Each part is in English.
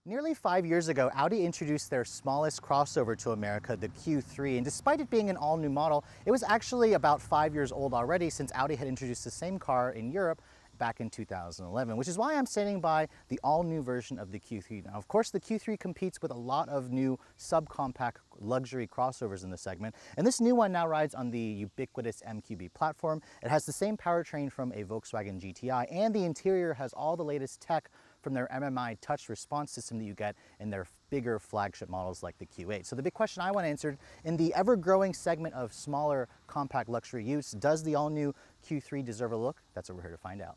Nearly 5 years ago, Audi introduced their smallest crossover to America, the Q3, and despite it being an all-new model, it was actually about 5 years old already since Audi had introduced the same car in Europe back in 2011, which is why I'm standing by the all-new version of the Q3. Now, of course, the Q3 competes with a lot of new subcompact luxury crossovers in the segment, and this new one now rides on the ubiquitous MQB platform. It has the same powertrain from a Volkswagen GTI, and the interior has all the latest tech from their MMI touch response system that you get in their bigger flagship models like the Q8. So the big question I want answered, in the ever-growing segment of smaller compact luxury use, does the all-new Q3 deserve a look? That's what we're here to find out.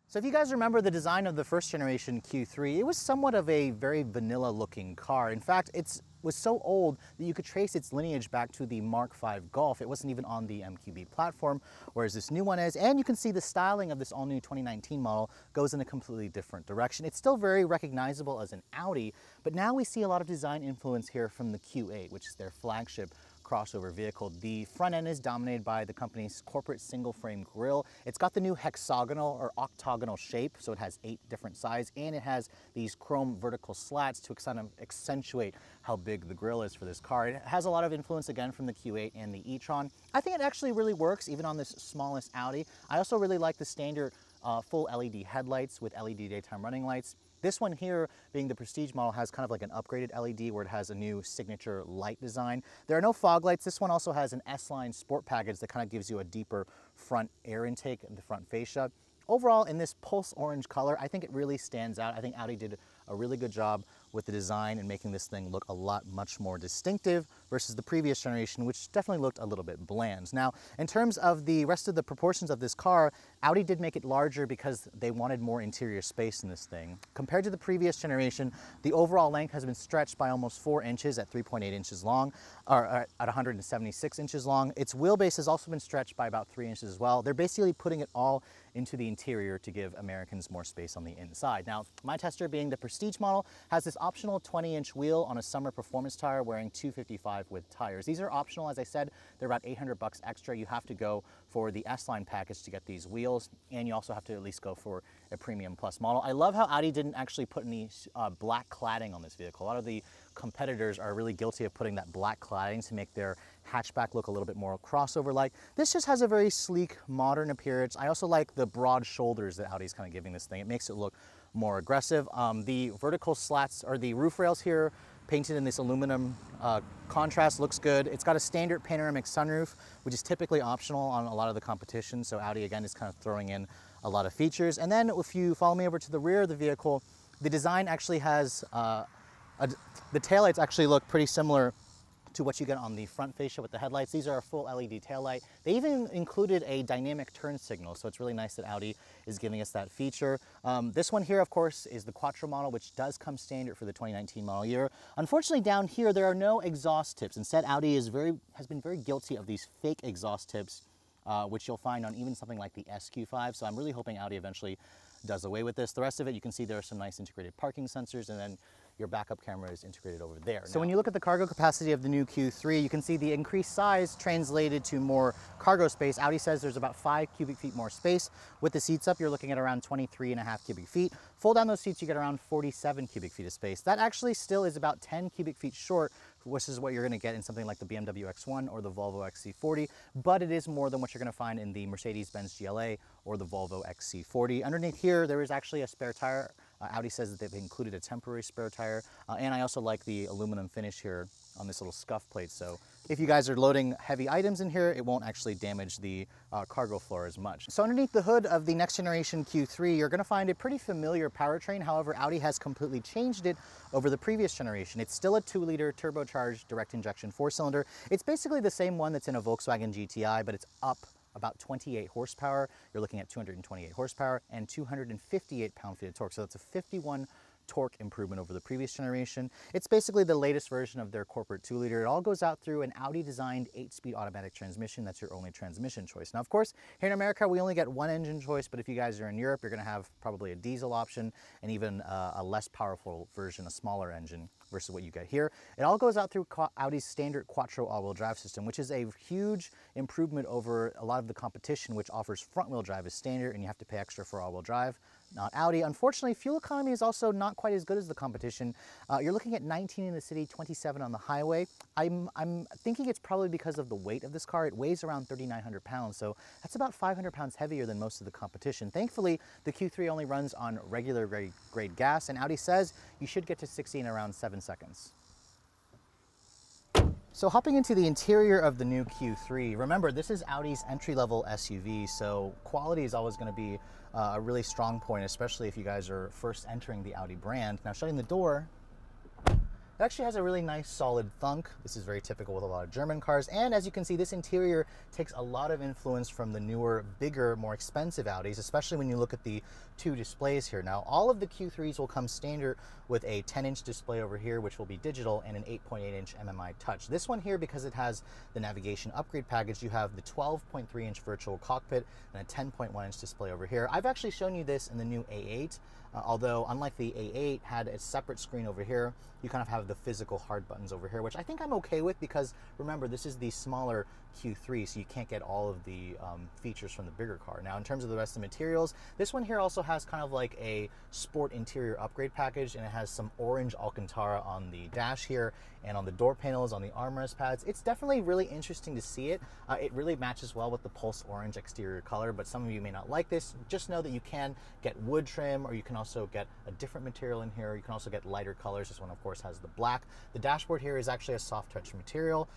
So if you guys remember the design of the first generation Q3, it was somewhat of a very vanilla looking car. In fact, it was so old that you could trace its lineage back to the MarkV Golf. It wasn't even on the MQB platform, whereas this new one is. And you can see the styling of this all new 2019 model goes in a completely different direction. It's still very recognizable as an Audi, but now we see a lot of design influence here from the Q8, which is their flagship crossover vehicle. The front end is dominated by the company's corporate single frame grille. It's got the new hexagonal or octagonal shape, so it has 8 different sides, and it has these chrome vertical slats to kind of accentuate how big the grille is for this car. It has a lot of influence again from the Q8 and the e-tron. I think it actually really works even on this smallest Audi. I also really like the standard full LED headlights with LED daytime running lights. This one here, being the Prestige model, has kind of like an upgraded LED where it has a new signature light design. There are no fog lights. This one also has an S-Line sport package that kind of gives you a deeper front air intake in the front fascia. Overall, in this pulse orange color, I think it really stands out. I think Audi did a really good job with the design and making this thing look a lot much more distinctive versus the previous generation, which definitely looked a little bit bland. Now, in terms of the rest of the proportions of this car, Audi did make it larger because they wanted more interior space in this thing. Compared to the previous generation, the overall length has been stretched by almost 4 inches at 3.8 inches long, or at 176 inches long. Its wheelbase has also been stretched by about 3 inches as well. They're basically putting it all into the interior to give Americans more space on the inside. Now, my tester, being the Prestige model, has this optional 20-inch wheel on a summer performance tire wearing 255 width tires. These are optional. As I said, they're about $800 extra. You have to go for the S-Line package to get these wheels, and you also have to at least go for a Premium Plus model. I love how Audi didn't actually put any black cladding on this vehicle. A lot of the competitors are really guilty of putting that black cladding to make their hatchback look a little bit more crossover-like. This just has a very sleek, modern appearance. I also like the broad shoulders that Audi's kind of giving this thing. It makes it look more aggressive. The vertical slats, or the roof rails here, painted in this aluminum contrast, looks good. It's got a standard panoramic sunroof, which is typically optional on a lot of the competition. So Audi, again, is kind of throwing in a lot of features. And then if you follow me over to the rear of the vehicle, the design actually has, the taillights actually look pretty similar to what you get on the front fascia with the headlights. These are a full LED taillight. They even included a dynamic turn signal, so it's really nice that Audi is giving us that feature. This one here, of course, is the Quattro model, which does come standard for the 2019 model year. Unfortunately, down here, there are no exhaust tips. Instead, Audi has been very guilty of these fake exhaust tips, which you'll find on even something like the SQ5, so I'm really hoping Audi eventually does away with this. The rest of it, you can see there are some nice integrated parking sensors, and then your backup camera is integrated over there. So when you look at the cargo capacity of the new Q3, you can see the increased size translated to more cargo space. Audi says there's about 5 cubic feet more space. With the seats up, you're looking at around 23.5 cubic feet. Fold down those seats, you get around 47 cubic feet of space. That actually still is about 10 cubic feet short, which is what you're going to get in something like the BMW X1 or the Volvo XC40, but it is more than what you're going to find in the Mercedes-Benz GLA or the Volvo XC40. Underneath here, there is actually a spare tire. Audi says that they've included a temporary spare tire, and I also like the aluminum finish here on this little scuff plate, so if you guys are loading heavy items in here, it won't actually damage the cargo floor as much. So underneath the hood of the next generation Q3, you're going to find a pretty familiar powertrain. However, Audi has completely changed it over the previous generation. It's still a 2-liter turbocharged direct injection 4-cylinder. It's basically the same one that's in a Volkswagen GTI, but it's up about 28 horsepower. You're looking at 228 horsepower and 258 pound-feet of torque. So that's a 51 torque improvement over the previous generation. It's basically the latest version of their corporate 2-liter. It all goes out through an Audi-designed 8-speed automatic transmission. That's your only transmission choice. Now, of course, here in America, we only get one engine choice, but if you guys are in Europe, you're going to have probably a diesel option and even a less powerful version, a smaller engine. versus what you get here. It all goes out through Audi's standard Quattro all-wheel drive system, which is a huge improvement over a lot of the competition, which offers front-wheel drive as standard, and you have to pay extra for all-wheel drive. Not Audi. Unfortunately, fuel economy is also not quite as good as the competition. You're looking at 19 in the city, 27 on the highway. I'm thinking it's probably because of the weight of this car. It weighs around 3,900 pounds, so that's about 500 pounds heavier than most of the competition. Thankfully, the Q3 only runs on regular grade gas, and Audi says you should get to 60 in around 7 seconds. So hopping into the interior of the new Q3, remember this is Audi's entry-level SUV, so quality is always going to be a really strong point, especially if you guys are first entering the Audi brand. Now shutting the door, it actually has a really nice solid thunk. This is very typical with a lot of German cars. And as you can see, this interior takes a lot of influence from the newer, bigger, more expensive Audis, especially when you look at the two displays here. Now, all of the Q3s will come standard with a 10-inch display over here, which will be digital, and an 8.8-inch MMI touch. This one here, because it has the navigation upgrade package, you have the 12.3-inch virtual cockpit and a 10.1-inch display over here. I've actually shown you this in the new A8. Although, unlike the A8 had a separate screen over here, you kind of have the physical hard buttons over here, which I think I'm okay with because, remember, this is the smaller Q3, so you can't get all of the features from the bigger car. Now, in terms of the rest of the materials, this one here also has kind of like a sport interior upgrade package, and it has some orange Alcantara on the dash here and on the door panels, on the armrest pads. It's definitely really interesting to see it. It really matches well with the Pulse Orange exterior color, but some of you may not like this. Just know that you can get wood trim, or you can also get a different material in here. You can also get lighter colors. This one, of course, has the black. The dashboard here is actually a soft touch material.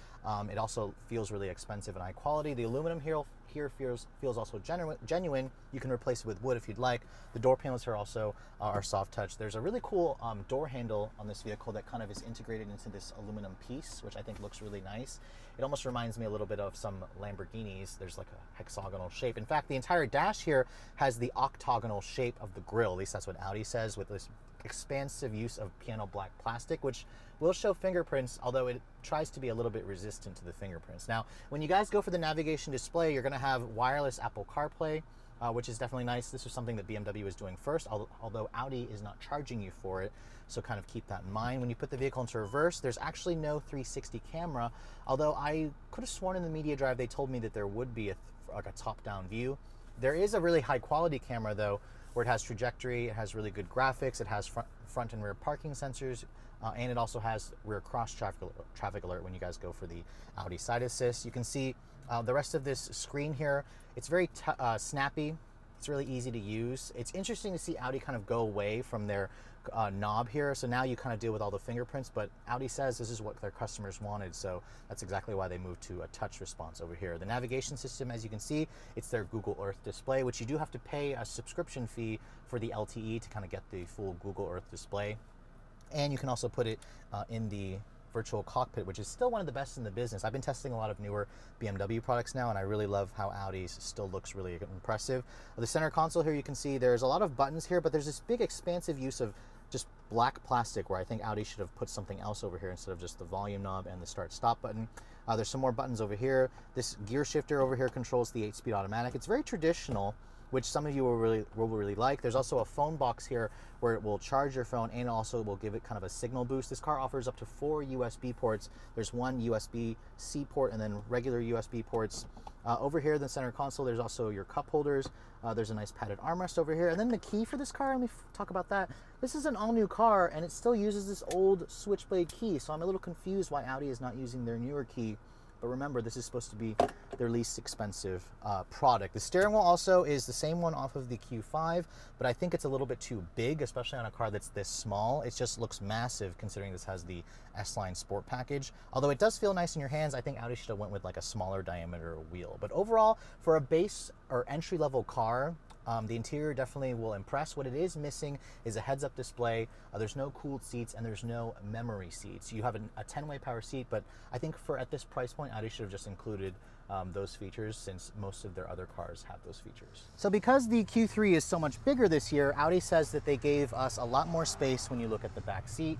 It also feels really expensive and high quality. The aluminum here feels also genuine. You can replace it with wood if you'd like. The door panels here also are soft touch. There's a really cool door handle on this vehicle that kind of is integrated into this aluminum piece, which I think looks really nice. It almost reminds me a little bit of some Lamborghinis. There's like a hexagonal shape. In fact, the entire dash here has the octagonal shape of the grille. At least that's what Audi says, with this expansive use of piano black plastic, which will show fingerprints, although it tries to be a little bit resistant to the fingerprints. Now, when you guys go for the navigation display, you're going to have wireless Apple CarPlay, which is definitely nice. This is something that BMW is doing first, although Audi is not charging you for it, so kind of keep that in mind. When you put the vehicle into reverse, there's actually no 360 camera, although I could have sworn in the media drive they told me that there would be like a top-down view. There is a really high-quality camera, though, where it has trajectory, it has really good graphics, it has front and rear parking sensors, and it also has rear cross traffic alert when you guys go for the Audi side assist. You can see the rest of this screen here. It's very snappy. It's really easy to use. It's interesting to see Audi kind of go away from their knob here. So now you kind of deal with all the fingerprints, but Audi says this is what their customers wanted. So that's exactly why they moved to a touch response over here. The navigation system, as you can see, it's their Google Earth display, which you do have to pay a subscription fee for the LTE to kind of get the full Google Earth display. And you can also put it in the virtual cockpit, which is still one of the best in the business. I've been testing a lot of newer BMW products now, and I really love how Audi's still looks really impressive. The center console here, you can see there's a lot of buttons here, but there's this big expansive use of just black plastic, where I think Audi should have put something else over here instead of just the volume knob and the start-stop button. There's some more buttons over here. This gear shifter over here controls the 8-speed automatic. It's very traditional, which some of you will really like. There's also a phone box here where it will charge your phone and also will give it kind of a signal boost. This car offers up to 4 USB ports. There's one USB-C port and then regular USB ports. Over here in the center console, there's also your cup holders. There's a nice padded armrest over here. And then the key for this car, let me talk about that. This is an all-new car, and it still uses this old switchblade key, so I'm a little confused why Audi is not using their newer key. But remember, this is supposed to be their least expensive product. The steering wheel also is the same one off of the Q5, but I think it's a little bit too big, especially on a car that's this small. It just looks massive considering this has the S-Line Sport package. Although it does feel nice in your hands, I think Audi should have went with like a smaller diameter wheel. But overall, for a base or entry-level car, the interior definitely will impress. What it is missing is a heads-up display. There's no cooled seats, and there's no memory seats. You have a 10-way power seat, but I think at this price point, Audi should have just included those features, since most of their other cars have those features. So because the Q3 is so much bigger this year, Audi says that they gave us a lot more space when you look at the back seat.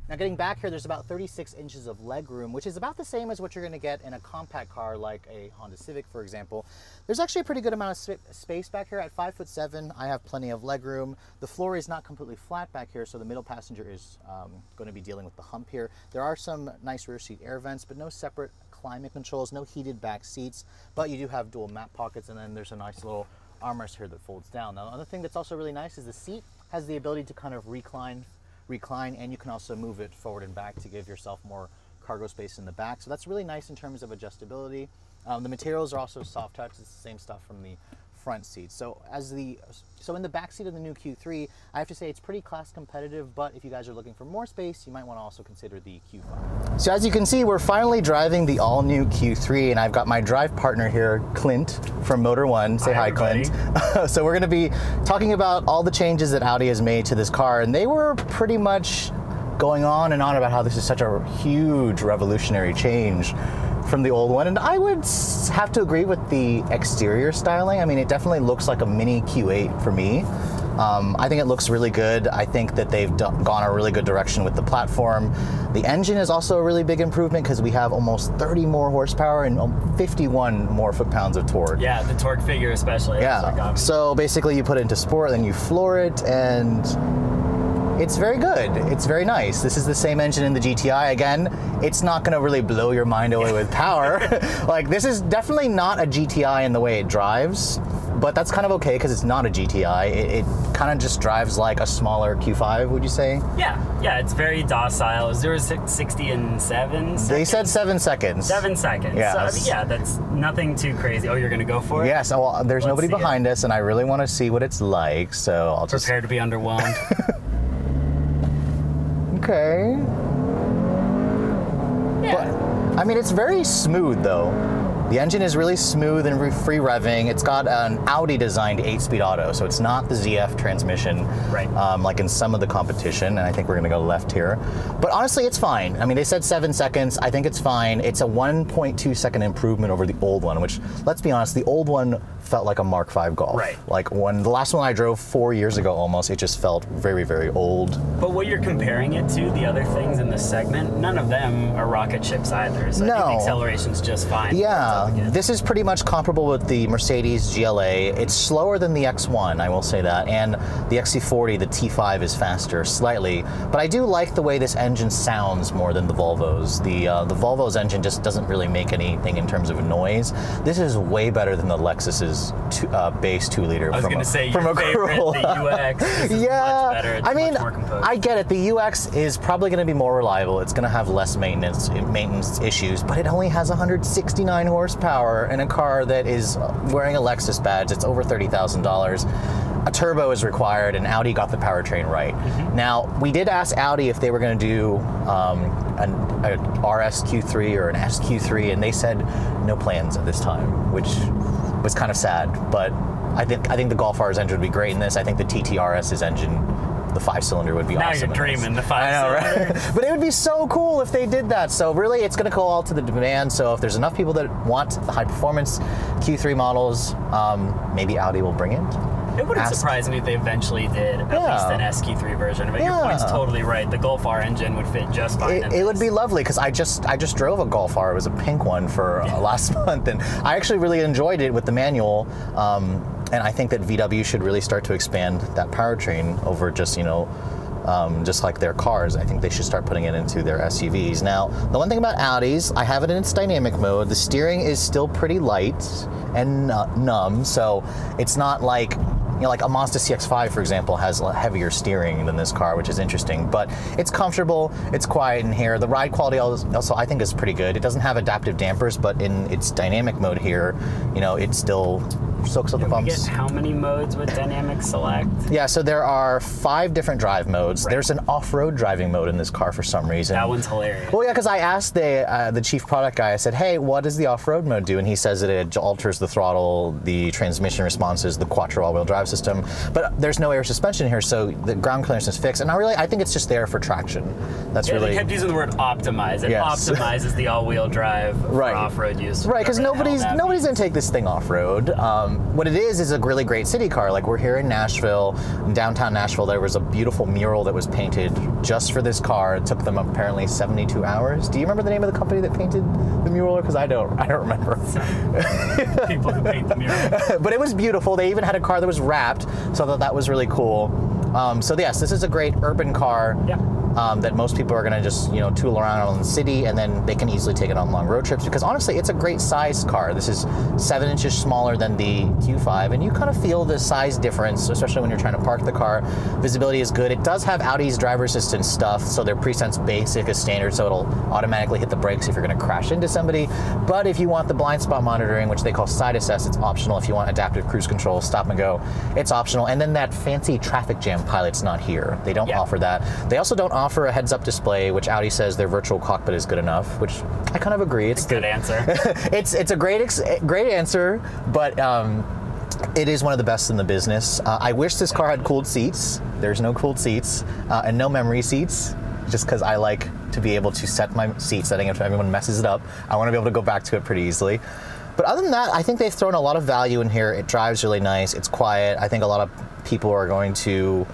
Now getting back here, there's about 36 inches of legroom, which is about the same as what you're gonna get in a compact car like a Honda Civic, for example. There's actually a pretty good amount of space back here. At 5'7", I have plenty of legroom. The floor is not completely flat back here, so the middle passenger is going to be dealing with the hump here. There are some nice rear seat air vents, but no separate climate controls, no heated back seats, but you do have dual map pockets, and then there's a nice little armrest here that folds down. Now, the other thing that's also really nice is the seat has the ability to kind of recline, and you can also move it forward and back to give yourself more cargo space in the back. So that's really nice in terms of adjustability. The materials are also soft touch. It's the same stuff from the front seat. So in the back seat of the new Q3, I have to say it's pretty class competitive, but if you guys are looking for more space, you might want to also consider the Q5. So as you can see, we're finally driving the all new Q3, and I've got my drive partner here, Clint from Motor One. Say hi, Clint. So we're going to be talking about all the changes that Audi has made to this car, and they were pretty much going on and on about how this is such a huge revolutionary change from the old one, and I would have to agree with the exterior styling. I mean, it definitely looks like a mini Q8 for me. I think it looks really good. I think that they've gone a really good direction with the platform. The engine is also a really big improvement because we have almost 30 more horsepower and 51 more foot-pounds of torque. Yeah, the torque figure especially. Yeah, so basically you put it into sport, then you floor it, and it's very good. It's very nice. This is the same engine in the GTI. Again, it's not gonna really blow your mind away with power. Like, this is definitely not a GTI in the way it drives, but that's kind of okay because it's not a GTI. It kind of just drives like a smaller Q5, would you say? Yeah, it's very docile. 0 to 60 in 7 seconds? They said 7 seconds. 7 seconds. Yeah. So, I mean, yeah, that's nothing too crazy. Oh, you're gonna go for it? Yes, well, there's nobody behind us, and I really want to see what it's like, so I'll just... Prepare to be underwhelmed. Okay. Yeah. But, I mean, it's very smooth, though. The engine is really smooth and free revving. It's got an Audi designed 8-speed auto, so it's not the ZF transmission, right? Like in some of the competition, and I think we're gonna go left here. But honestly, it's fine. I mean, they said 7 seconds. I think it's fine. It's a 1.2 second improvement over the old one, which, let's be honest, the old one felt like a MarkV Golf. Right. Like when the last one I drove 4 years ago almost, it just felt very, very old. But what you're comparing it to, the other things in this segment, none of them are rocket ships either. So no. I think the acceleration's just fine. Yeah, this is pretty much comparable with the Mercedes GLA. It's slower than the X1, I will say that, and the XC40, the T5 is faster slightly, but I do like the way this engine sounds more than the Volvo's. The Volvo's engine just doesn't really make anything in terms of noise. This is way better than the Lexus's base 2-liter. I was going to say your favorite, the UX. This is yeah, much better. It's I mean, much more composed. I get it. The UX is probably going to be more reliable. It's going to have less maintenance issues, but it only has 169 horsepower in a car that is wearing a Lexus badge. It's over $30,000. A turbo is required, and Audi got the powertrain right. Mm-hmm. Now, we did ask Audi if they were going to do an RS Q3 or an SQ3, and they said no plans at this time, which was kind of sad. But I think the Golf R's engine would be great in this. I think the TTRS's engine, the 5-cylinder, would be awesome. Now you're dreaming, the 5-cylinder. Right? But it would be so cool if they did that. So really, it's going to go all to the demand. So if there's enough people that want the high-performance Q3 models, maybe Audi will bring it. It wouldn't surprise me if they eventually did at least an SQ3 version. But your point's totally right. The Golf R engine would fit just fine. It would be lovely because I just drove a Golf R. It was a pink one for last month, and I actually really enjoyed it with the manual. And I think that VW should really start to expand that powertrain over just just like their cars. I think they should start putting it into their SUVs. Now, the one thing about Audis, I have it in its dynamic mode. The steering is still pretty light and numb, so it's not like, like a Mazda CX-5, for example, has heavier steering than this car, which is interesting, but it's comfortable, it's quiet in here. The ride quality also I think is pretty good. It doesn't have adaptive dampers, but in its dynamic mode here, it still soaks up the bumps. You get how many modes with dynamic select? Yeah, so there are 5 different drive modes. Right. There's an off-road driving mode in this car for some reason. That one's hilarious. Well, yeah, because I asked the chief product guy, I said, hey, what does the off-road mode do? And he says that it alters the throttle, the transmission responses, the Quattro all-wheel drive system. system, but there's no air suspension here, so the ground clearance is fixed. And I think it's just there for traction. That's really. They kept using the word optimize. It optimizes the all-wheel drive for off-road use. Right, because nobody's gonna take this thing off-road. What it is a really great city car. Like we're here in Nashville, in downtown Nashville. There was a beautiful mural that was painted just for this car. It took them apparently 72 hours. Do you remember the name of the company that painted the mural? Because I don't remember. People who paint the mural. But it was beautiful. They even had a car that was wrapped, so that was really cool. So yes, this is a great urban car. Yeah. That most people are going to just, tool around in the city, and then they can easily take it on long road trips, because honestly, it's a great size car. This is 7 inches smaller than the Q5, and you kind of feel the size difference, especially when you're trying to park the car. Visibility is good. It does have Audi's driver assistance stuff, so their presense basic is standard, so it'll automatically hit the brakes if you're going to crash into somebody. But if you want the blind spot monitoring, which they call side assess, it's optional. If you want adaptive cruise control, stop and go, it's optional. And then that fancy traffic jam pilot's not here. They don't offer that. They also don't offer a heads-up display, which Audi says their virtual cockpit is good enough, which I kind of agree. It's a good answer. it's a great answer, but it is one of the best in the business. I wish this car had cooled seats. There's no cooled seats and no memory seats, just because I like to be able to set my seat setting if everyone messes it up. I want to be able to go back to it pretty easily. But other than that, I think they've thrown a lot of value in here. It drives really nice. It's quiet. I think a lot of people are going to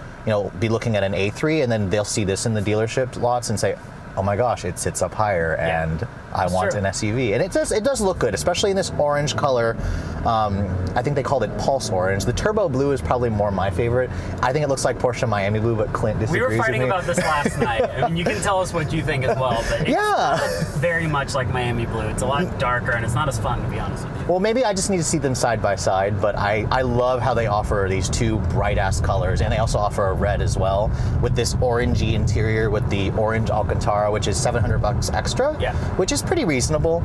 be looking at an A3, and then they'll see this in the dealership lots and say, oh my gosh, it sits up higher, and I want an SUV. And it does look good, especially in this orange color. I think they called it Pulse Orange. The Turbo Blue is probably more my favorite. I think it looks like Porsche Miami Blue, but Clint disagrees with me. We were fighting about this last night. I mean, you can tell us what you think as well, but it's not very much like Miami Blue. It's a lot darker, and it's not as fun, to be honest with you. Well, maybe I just need to see them side by side, but I love how they offer these two bright-ass colors, and they also offer a red as well, with this orangey interior with the orange Alcantara, which is $700 extra, which is pretty reasonable.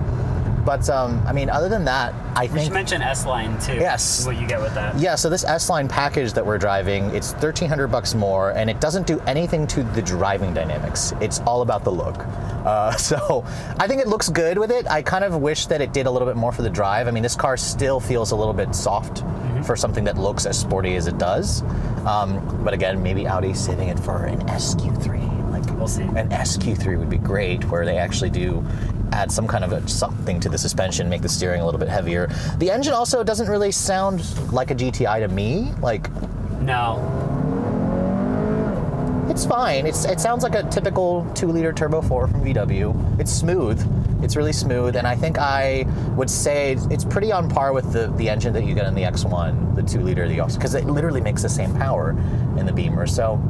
But, I mean, other than that, I think... We should mention S-Line, too. Yes. What you get with that. Yeah, so this S-Line package that we're driving, it's $1,300 more, and it doesn't do anything to the driving dynamics. It's all about the look. So I think it looks good with it. I kind of wish that it did a little bit more for the drive. I mean, this car still feels a little bit soft for something that looks as sporty as it does. But again, maybe Audi's saving it for an SQ3. We'll see. An SQ3 would be great, where they actually do add some kind of something to the suspension, make the steering a little bit heavier. The engine also doesn't really sound like a GTI to me. No. It's fine. It sounds like a typical 2-liter Turbo 4 from VW. It's smooth. It's really smooth, and I think I would say it's pretty on par with the engine that you get in the X1, the 2-liter, because it literally makes the same power in the Beamer. So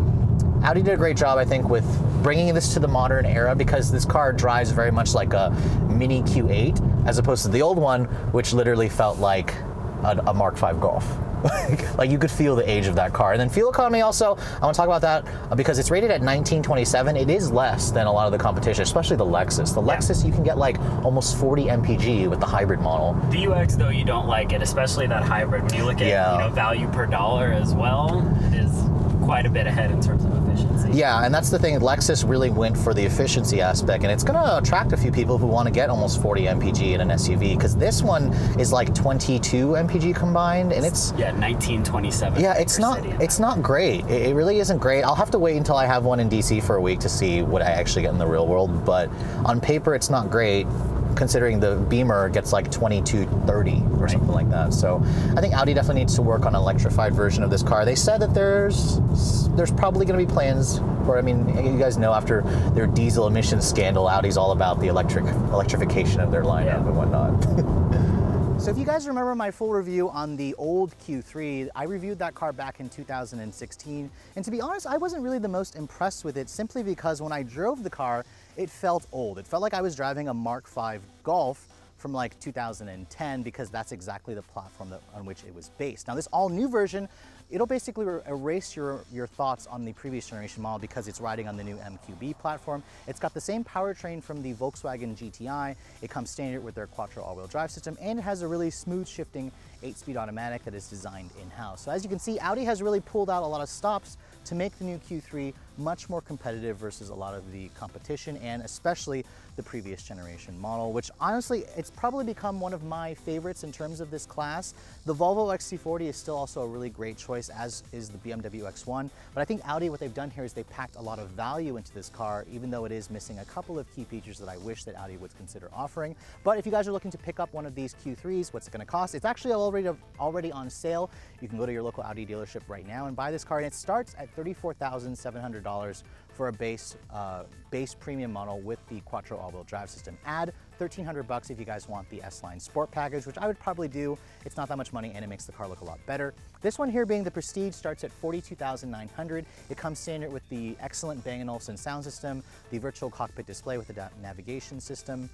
Audi did a great job, I think, with bringing this to the modern era, because this car drives very much like a mini Q8, as opposed to the old one, which literally felt like a Mark V Golf. Like you could feel the age of that car. And then fuel economy also, I want to talk about that because it's rated at 1927. It is less than a lot of the competition, especially the Lexus. The Lexus, you can get like almost 40 mpg with the hybrid model. The UX, though, you don't like it, especially that hybrid. When you look at value per dollar as well, it is quite a bit ahead in terms of efficiency. Yeah, and that's the thing. Lexus really went for the efficiency aspect, and it's going to attract a few people who want to get almost 40 mpg in an SUV, because this one is like 22 mpg combined, and it's 1927. Yeah, it's not great. It really isn't great. I'll have to wait until I have one in DC for a week to see what I actually get in the real world. But on paper, it's not great, considering the Beamer gets like 2230 or something like that. So I think Audi definitely needs to work on an electrified version of this car. They said that there's probably going to be plans for, I mean, you guys know after their diesel emissions scandal, Audi's all about the electrification of their lineup and whatnot. So if you guys remember my full review on the old Q3, I reviewed that car back in 2016. And to be honest, I wasn't really the most impressed with it, simply because when I drove the car, it felt old. It felt like I was driving a Mark V Golf from like 2010, because that's exactly the platform on which it was based. Now this all new version, it'll basically erase your thoughts on the previous generation model, because it's riding on the new MQB platform. It's got the same powertrain from the Volkswagen GTI. It comes standard with their Quattro all-wheel drive system, and it has a really smooth shifting 8-speed automatic that is designed in-house. So as you can see, Audi has really pulled out a lot of stops to make the new Q3 much more competitive versus a lot of the competition, and especially the previous generation model, which honestly, it's probably become one of my favorites in terms of this class. The Volvo XC40 is still also a really great choice, as is the BMW X1, but I think Audi, what they've done here is they packed a lot of value into this car, even though it is missing a couple of key features that I wish that Audi would consider offering. But if you guys are looking to pick up one of these Q3s, what's it gonna cost? It's actually already on sale. You can go to your local Audi dealership right now and buy this car, and it starts at $34,700 for a base premium model with the Quattro all-wheel drive system. Add $1,300 if you guys want the S-Line Sport package, which I would probably do. It's not that much money and it makes the car look a lot better. This one here, being the Prestige, starts at $42,900. It comes standard with the excellent Bang & Olufsen sound system, the virtual cockpit display with the navigation system.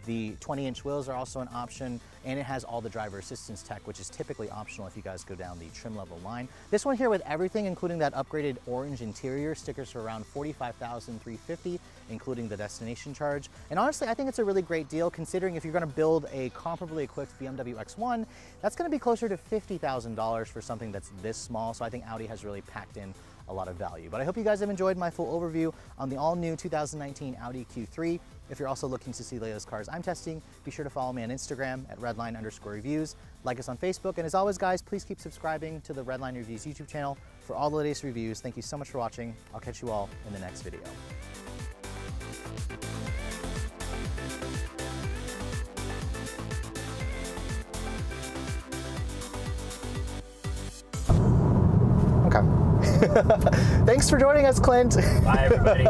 The 20-inch wheels are also an option, and it has all the driver assistance tech, which is typically optional if you guys go down the trim level line. This one here with everything, including that upgraded orange interior, stickers for around $45,350, including the destination charge. And honestly, I think it's a really great deal, considering if you're gonna build a comparably equipped BMW X1, that's gonna be closer to $50,000 for something that's this small. So I think Audi has really packed in a lot of value. But I hope you guys have enjoyed my full overview on the all-new 2019 Audi Q3. If you're also looking to see the latest cars I'm testing, be sure to follow me on Instagram at redline_reviews. Like us on Facebook, and as always guys, please keep subscribing to the Redline Reviews YouTube channel for all the latest reviews. Thank you so much for watching. I'll catch you all in the next video. Okay. Thanks for joining us, Clint. Bye, everybody.